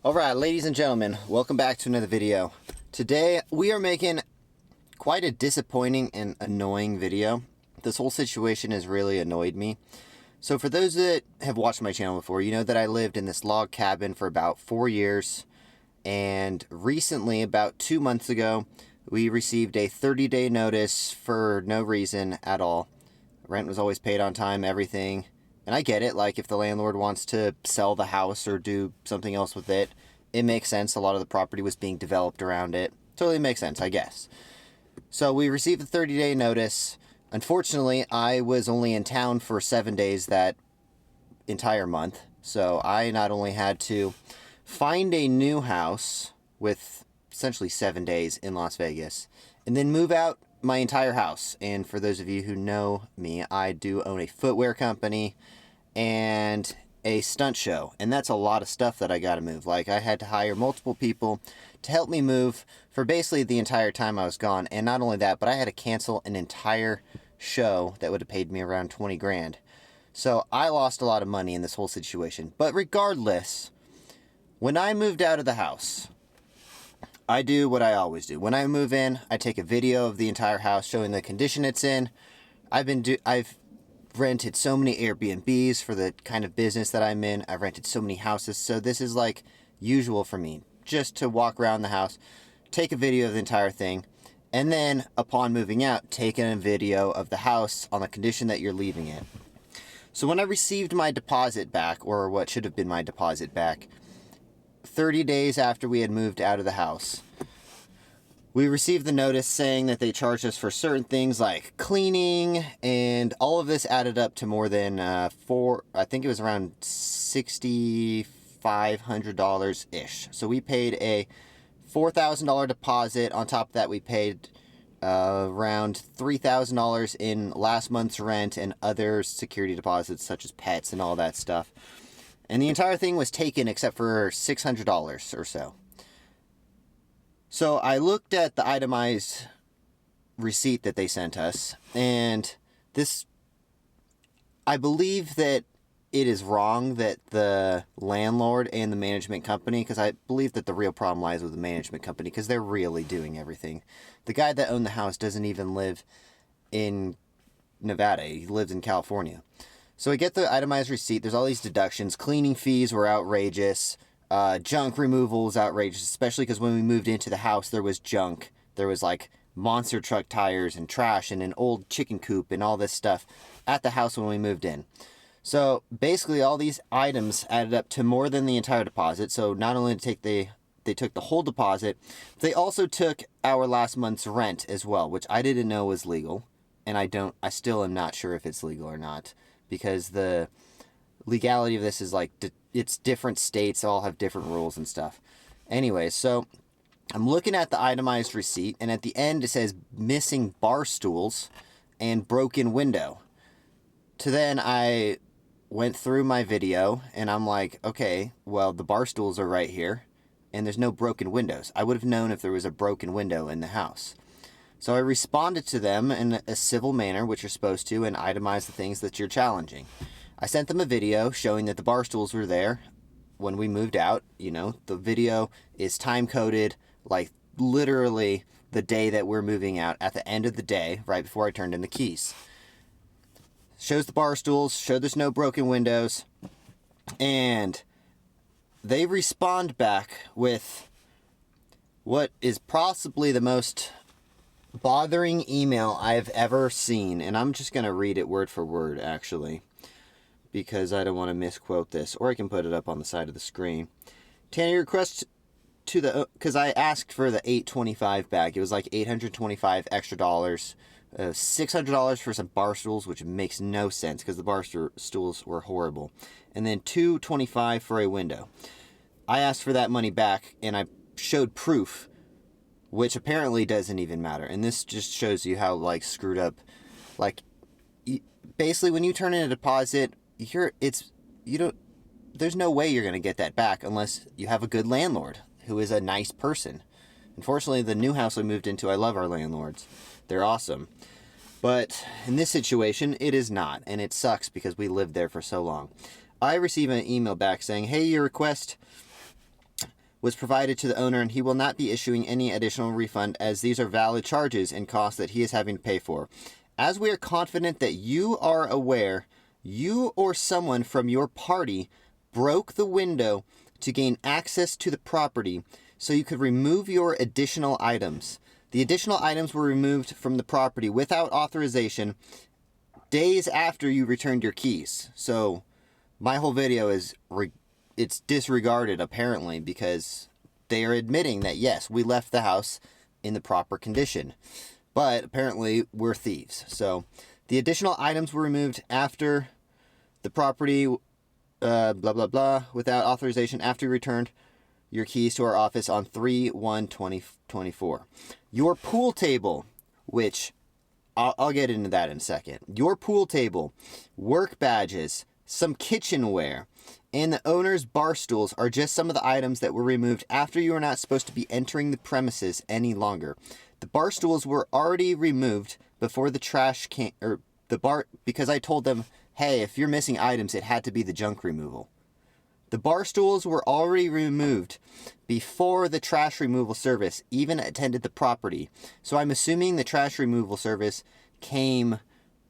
Alright, ladies and gentlemen, welcome back to another video. Today, we are making quite a disappointing and annoying video. This whole situation has really annoyed me. So for those that have watched my channel before, you know that I lived in this log cabin for about 4 years. And recently, about 2 months ago, we received a 30-day notice for no reason at all. Rent was always paid on time, everything. And I get it, like if the landlord wants to sell the house or do something else with it, it makes sense. A lot of the property was being developed around it. Totally makes sense, I guess. So we received a 30-day notice. Unfortunately, I was only in town for 7 days that entire month. So I not only had to find a new house with essentially 7 days in Las Vegas, and then move out my entire house. And for those of you who know me, I do own a footwear company and a stunt show, and that's a lot of stuff that I gotta move. Like, I had to hire multiple people to help me move for basically the entire time I was gone. And not only that, but I had to cancel an entire show that would have paid me around 20 grand. So I lost a lot of money in this whole situation. But regardless, when I moved out of the house, I do what I always do. When I move in, I take a video of the entire house showing the condition it's in. I've rented so many Airbnbs for the kind of business that I'm in. I've rented so many houses, so this is like usual for me. Just to walk around the house, take a video of the entire thing, and then upon moving out, take a video of the house on the condition that you're leaving it. So when I received my deposit back, or what should have been my deposit back, 30 days after we had moved out of the house, we received the notice saying that they charged us for certain things like cleaning, and all of this added up to more than I think it was around $6,500-ish. So we paid a $4,000 deposit. On top of that, we paid around $3,000 in last month's rent and other security deposits such as pets and all that stuff. And the entire thing was taken except for $600 or so. So I looked at the itemized receipt that they sent us, and this, I believe that it is wrong that the landlord and the management company, because I believe that the real problem lies with the management company, because they're really doing everything. The guy that owned the house doesn't even live in Nevada. He lives in California. So I get the itemized receipt. There's all these deductions. Cleaning fees were outrageous. Junk removal was outrageous, especially because when we moved into the house, there was junk. There was like monster truck tires and trash and an old chicken coop and all this stuff at the house when we moved in. So basically all these items added up to more than the entire deposit. So not only did they took the whole deposit, they also took our last month's rent as well, which I didn't know was legal. And I still am not sure if it's legal or not, because the legality of this is like, it's different states all have different rules and stuff. Anyway, so I'm looking at the itemized receipt, and at the end it says missing bar stools and broken window. To then I went through my video, and I'm like, okay, well, the bar stools are right here, and there's no broken windows. I would have known if there was a broken window in the house. So I responded to them in a civil manner, which you're supposed to, and itemize the things that you're challenging. I sent them a video showing that the bar stools were there when we moved out. You know, the video is time-coded, like literally the day that we're moving out, at the end of the day, right before I turned in the keys. Shows the bar stools, show there's no broken windows, and they respond back with what is possibly the most bothering email I've ever seen. And I'm just going to read it word for word, actually, because I don't want to misquote this, or I can put it up on the side of the screen. Tanner, request to the, because I asked for the $825 back. It was like $825 extra dollars, $600 for some bar stools, which makes no sense because the bar stools were horrible, and then $225 for a window. I asked for that money back, and I showed proof, which apparently doesn't even matter. And this just shows you how like screwed up, like basically when you turn in a deposit, there's no way you're going to get that back unless you have a good landlord who is a nice person. Unfortunately, the new house I moved into, I love our landlords. They're awesome. But in this situation, it is not, and it sucks because we lived there for so long. I received an email back saying, hey, your request was provided to the owner, and he will not be issuing any additional refund as these are valid charges and costs that he is having to pay for. As we are confident that you are aware, you or someone from your party broke the window to gain access to the property so you could remove your additional items. The additional items were removed from the property without authorization days after you returned your keys. So my whole video is it's disregarded apparently because they are admitting that yes, we left the house in the proper condition, but apparently we're thieves. So the additional items were removed after the property blah blah blah without authorization after you returned your keys to our office on 3/1/2024. Your pool table, which I'll get into that in a second. Your pool table, work badges, some kitchenware, and the owner's bar stools are just some of the items that were removed after you were not supposed to be entering the premises any longer. The bar stools were already removed before the trash can, or the bar, because I told them, hey, if you're missing items, it had to be the junk removal. The bar stools were already removed before the trash removal service even attended the property. So I'm assuming the trash removal service came,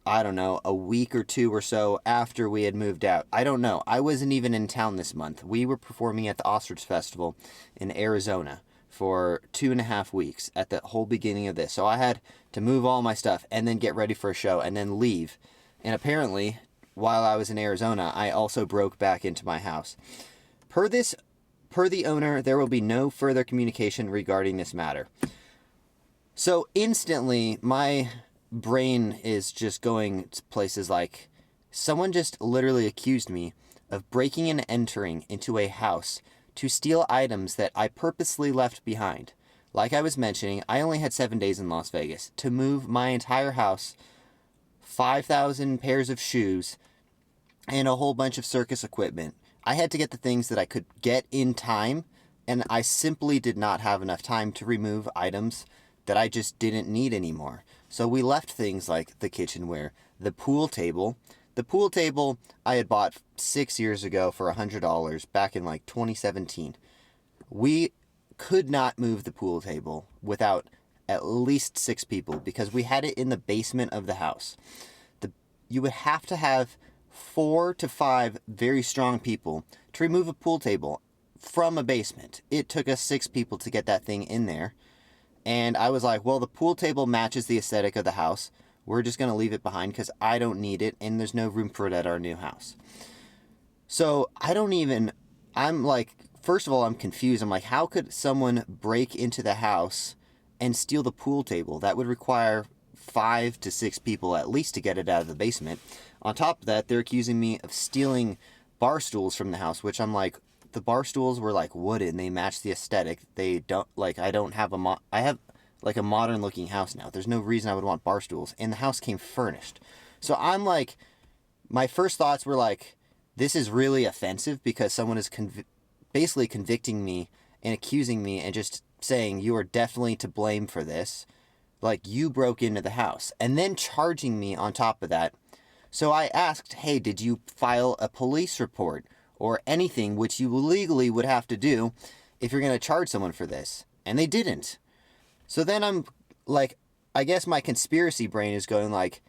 I don't know, a week or two or so after we had moved out. I don't know. I wasn't even in town this month. We were performing at the Ostrich Festival in Arizona for 2.5 weeks at the whole beginning of this. So I had to move all my stuff and then get ready for a show and then leave. And apparently, while I was in Arizona, I also broke back into my house. Per the owner, there will be no further communication regarding this matter. So instantly, my brain is just going to places like, someone just literally accused me of breaking and entering into a house to steal items that I purposely left behind. Like I was mentioning, I only had 7 days in Las Vegas to move my entire house, 5,000 pairs of shoes, and a whole bunch of circus equipment. I had to get the things that I could get in time, and I simply did not have enough time to remove items that I just didn't need anymore. So we left things like the kitchenware, the pool table. The pool table I had bought 6 years ago for $100 back in like 2017. We could not move the pool table without at least 6 people because we had it in the basement of the house. You would have to have 4 to 5 very strong people to remove a pool table from a basement. It took us 6 people to get that thing in there. And I was like, well, the pool table matches the aesthetic of the house. We're just going to leave it behind because I don't need it and there's no room for it at our new house. So I'm like, first of all, I'm confused. I'm like, how could someone break into the house and steal the pool table? That would require 5 to 6 people at least to get it out of the basement. On top of that, they're accusing me of stealing bar stools from the house, which I'm like, the bar stools were like wooden. They match the aesthetic. They don't, like, I don't have I have like a modern looking house now. There's no reason I would want bar stools. And the house came furnished. So I'm like, my first thoughts were like, this is really offensive because someone is basically convicting me and accusing me and just saying you are definitely to blame for this. Like, you broke into the house and then charging me on top of that. So I asked, hey, did you file a police report or anything which you legally would have to do if you're going to charge someone for this? And they didn't. So then I'm like, I guess my conspiracy brain is going like,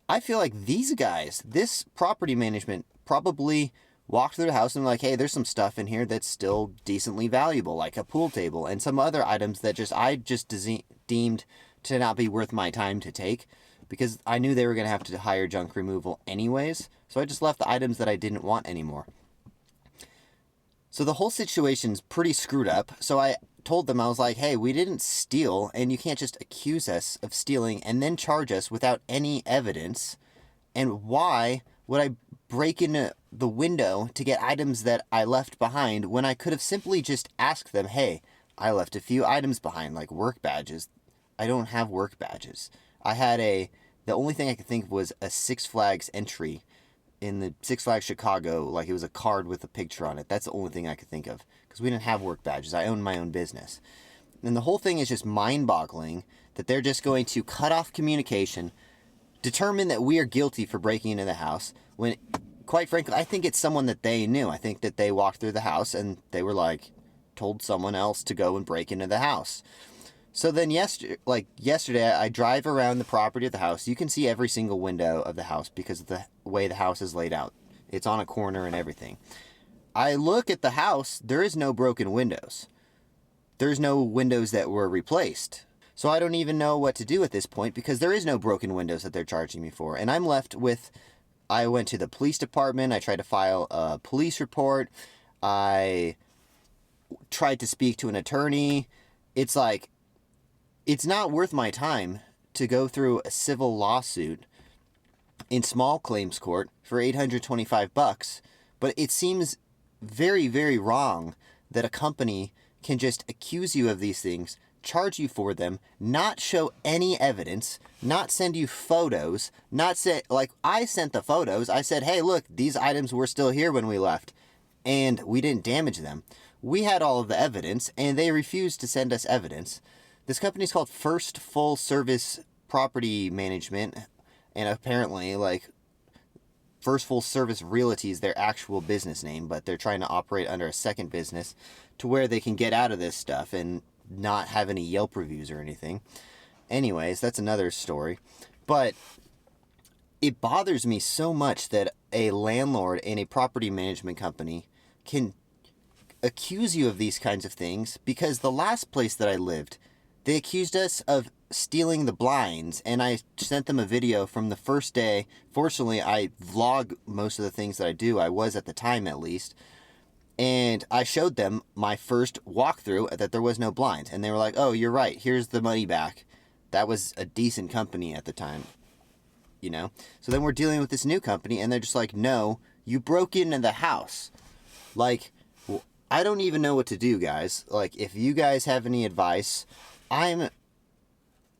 I feel like these guys, this property management probably walked through the house and like, hey, there's some stuff in here that's still decently valuable, like a pool table and some other items that I just deemed to not be worth my time to take because I knew they were going to have to hire junk removal anyways. So I just left the items that I didn't want anymore. So the whole situation's pretty screwed up. So I told them, I was like, hey, we didn't steal and you can't just accuse us of stealing and then charge us without any evidence. And why would I break into the window to get items that I left behind when I could have simply just asked them, hey, I left a few items behind, like work badges. I don't have work badges. I had the only thing I could think of was a Six Flags entry in the Six Flags Chicago, like it was a card with a picture on it. That's the only thing I could think of because we didn't have work badges. I owned my own business. And the whole thing is just mind-boggling that they're just going to cut off communication, determine that we are guilty for breaking into the house when, quite frankly, I think it's someone that they knew. I think that they walked through the house and they were like, told someone else to go and break into the house. So then yesterday, I drive around the property of the house. You can see every single window of the house because of the way the house is laid out. It's on a corner and everything. I look at the house. There is no broken windows. There's no windows that were replaced. So I don't even know what to do at this point because there is no broken windows that they're charging me for. And I'm left with, I went to the police department. I tried to file a police report. I tried to speak to an attorney. It's like, it's not worth my time to go through a civil lawsuit in small claims court for $825, but it seems very, very wrong that a company can just accuse you of these things, charge you for them, not show any evidence, not send you photos, not say, like, I sent the photos. I said, hey, look, these items were still here when we left, and we didn't damage them. We had all of the evidence, and they refused to send us evidence. This company is called First Full Service Property Management, and apparently, like, First Full Service Realty is their actual business name, but they're trying to operate under a second business to where they can get out of this stuff and not have any Yelp reviews or anything. Anyways, that's another story. But it bothers me so much that a landlord in a property management company can accuse you of these kinds of things, because the last place that I lived, they accused us of stealing the blinds, and I sent them a video from the first day. Fortunately, I vlog most of the things that I do. I was at the time, at least. And I showed them my first walkthrough that there was no blinds. And they were like, oh, you're right. Here's the money back. That was a decent company at the time, you know? So then we're dealing with this new company, and they're just like, no, you broke into the house. Like, I don't even know what to do, guys. Like, if you guys have any advice, I'm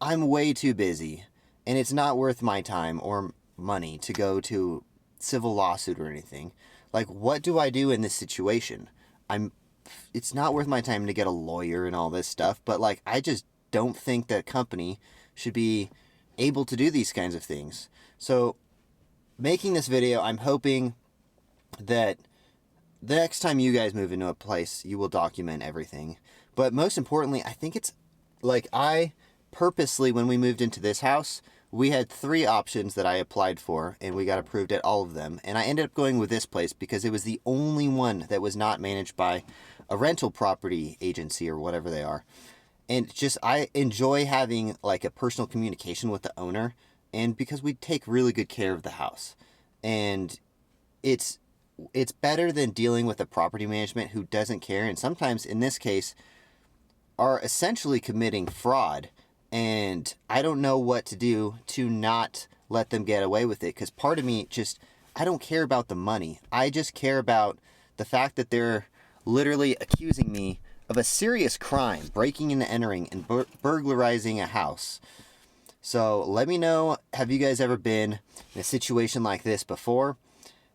way too busy, and it's not worth my time or money to go to civil lawsuit or anything. Like, what do I do in this situation? It's not worth my time to get a lawyer and all this stuff, but, like, I just don't think that a company should be able to do these kinds of things. So, making this video, I'm hoping that the next time you guys move into a place, you will document everything. But most importantly, I think it's, like, I purposely, when we moved into this house, we had 3 options that I applied for, and we got approved at all of them. And I ended up going with this place because it was the only one that was not managed by a rental property agency or whatever they are. And just, I enjoy having, like, a personal communication with the owner, and because we take really good care of the house. And it's better than dealing with a property management who doesn't care, and sometimes, in this case, are essentially committing fraud. And I don't know what to do to not let them get away with it, because part of me just, I don't care about the money. I just care about the fact that they're literally accusing me of a serious crime, breaking and entering and burglarizing a house. So let me know, have you guys ever been in a situation like this before?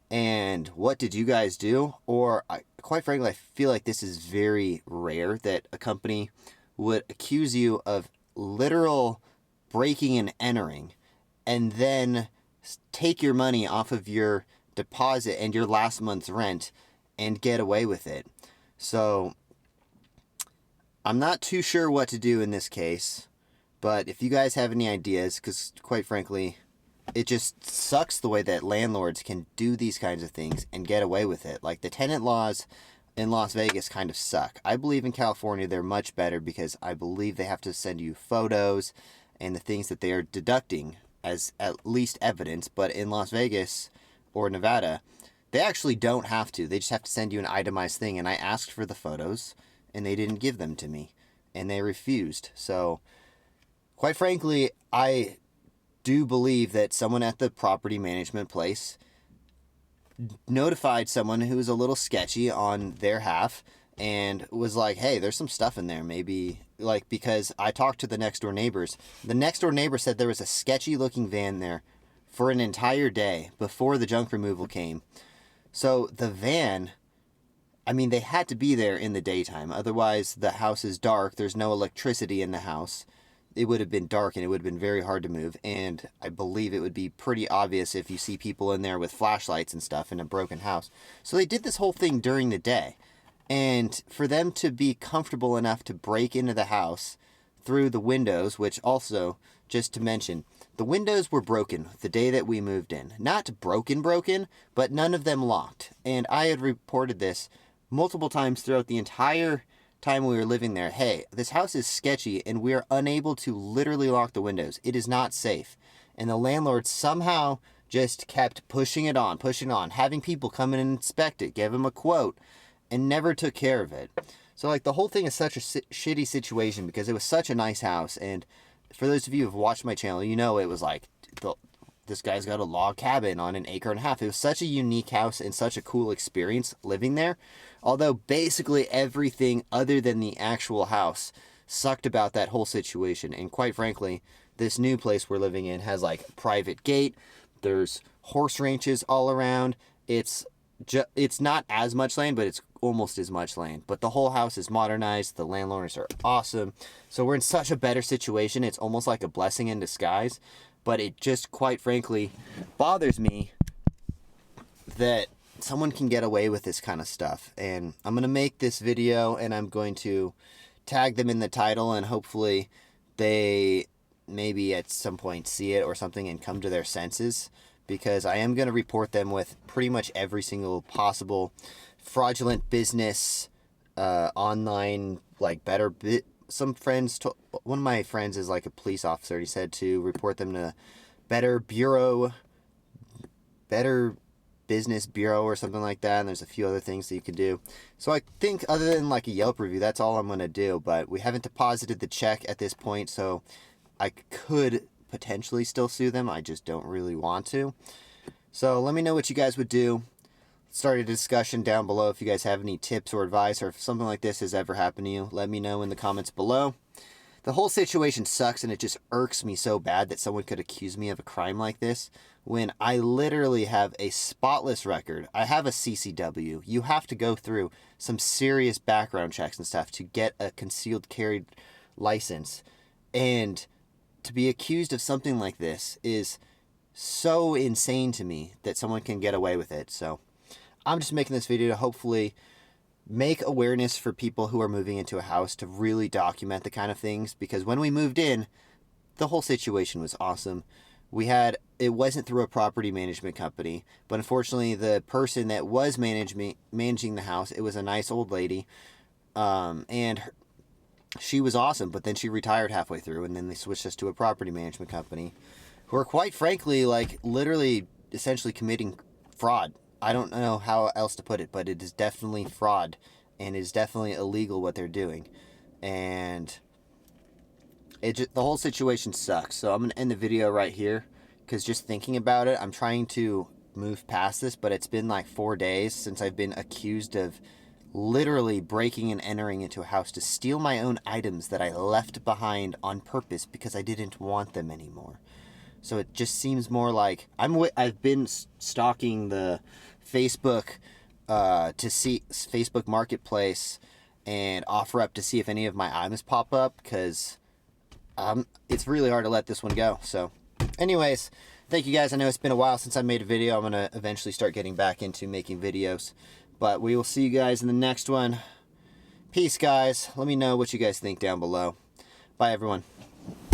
And what did you guys do? Or, quite frankly, I feel like this is very rare that a company would accuse you of literal breaking and entering and then take your money off of your deposit and your last month's rent and get away with it. So I'm not too sure what to do in this case, but if you guys have any ideas, because quite frankly, it just sucks the way that landlords can do these kinds of things and get away with it. Like, the tenant laws in Las Vegas kind of suck. I believe in California they're much better, because I believe they have to send you photos and the things that they are deducting as at least evidence. But in Las Vegas or Nevada, they actually don't have to. They just have to send you an itemized thing. And I asked for the photos, and they didn't give them to me, and they refused. So, quite frankly, I do believe that someone at the property management place notified someone who was a little sketchy on their half and was like, hey, there's some stuff in there, maybe, like, because I talked to the next door neighbors. The next door neighbor said there was a sketchy looking van there for an entire day before the junk removal came. So the van, I mean, they had to be there in the daytime. Otherwise, the house is dark. There's no electricity in the house. It would have been dark, and it would have been very hard to move. And I believe it would be pretty obvious if you see people in there with flashlights and stuff in a broken house. So they did this whole thing during the day. And for them to be comfortable enough to break into the house through the windows, which also, just to mention, the windows were broken the day that we moved in. Not broken, but none of them locked. And I had reported this multiple times throughout the entire time we were living there. Hey, this house is sketchy and we are unable to literally lock the windows. It is not safe. And the landlord somehow just kept pushing it on, having people come in and inspect it, give him a quote, and never took care of it. So, like, the whole thing is such a shitty situation because it was such a nice house. And for those of you who've watched my channel, you know it was like, this guy's got a log cabin on an acre and a half. It was such a unique house and such a cool experience living there. Although basically everything other than the actual house sucked about that whole situation. And quite frankly, this new place we're living in has like a private gate. There's horse ranches all around. It's not as much land, but it's almost as much land. But the whole house is modernized. The landlords are awesome. So we're in such a better situation. It's almost like a blessing in disguise. But it just, quite frankly, bothers me that someone can get away with this kind of stuff. And I'm going to make this video and I'm going to tag them in the title, and hopefully they maybe at some point see it or something and come to their senses, because I am going to report them with pretty much every single possible fraudulent business, online, like some friends, one of my friends is like a police officer. He said to report them to Better Business Bureau or something like that. And there's a few other things that you can do. So I think other than like a Yelp review, that's all I'm going to do. But we haven't deposited the check at this point, so I could potentially still sue them. I just don't really want to. So let me know what you guys would do. Start a discussion down below if you guys have any tips or advice, or if something like this has ever happened to you. Let me know in the comments below. The whole situation sucks, and it just irks me so bad that someone could accuse me of a crime like this when I literally have a spotless record. I have a CCW. You have to go through some serious background checks and stuff to get a concealed carry license. And to be accused of something like this is so insane to me that someone can get away with it. So I'm just making this video to hopefully make awareness for people who are moving into a house to really document the kind of things, because when we moved in, the whole situation was awesome. It wasn't through a property management company, but unfortunately the person that was managing the house, it was a nice old lady, and she was awesome, but then she retired halfway through, and then they switched us to a property management company who are quite frankly, like, literally essentially committing fraud. I don't know how else to put it, but it is definitely fraud, and it is definitely illegal what they're doing. And the whole situation sucks. So I'm going to end the video right here, because just thinking about it, I'm trying to move past this, but it's been like 4 days since I've been accused of literally breaking and entering into a house to steal my own items that I left behind on purpose because I didn't want them anymore. So it just seems more like I've been stalking the Facebook to see Facebook Marketplace and OfferUp to see if any of my items pop up, because it's really hard to let this one go. So anyways, thank you guys. I know it's been a while since I made a video. I'm going to eventually start getting back into making videos, but we will see you guys in the next one. Peace, guys. Let me know what you guys think down below. Bye, everyone.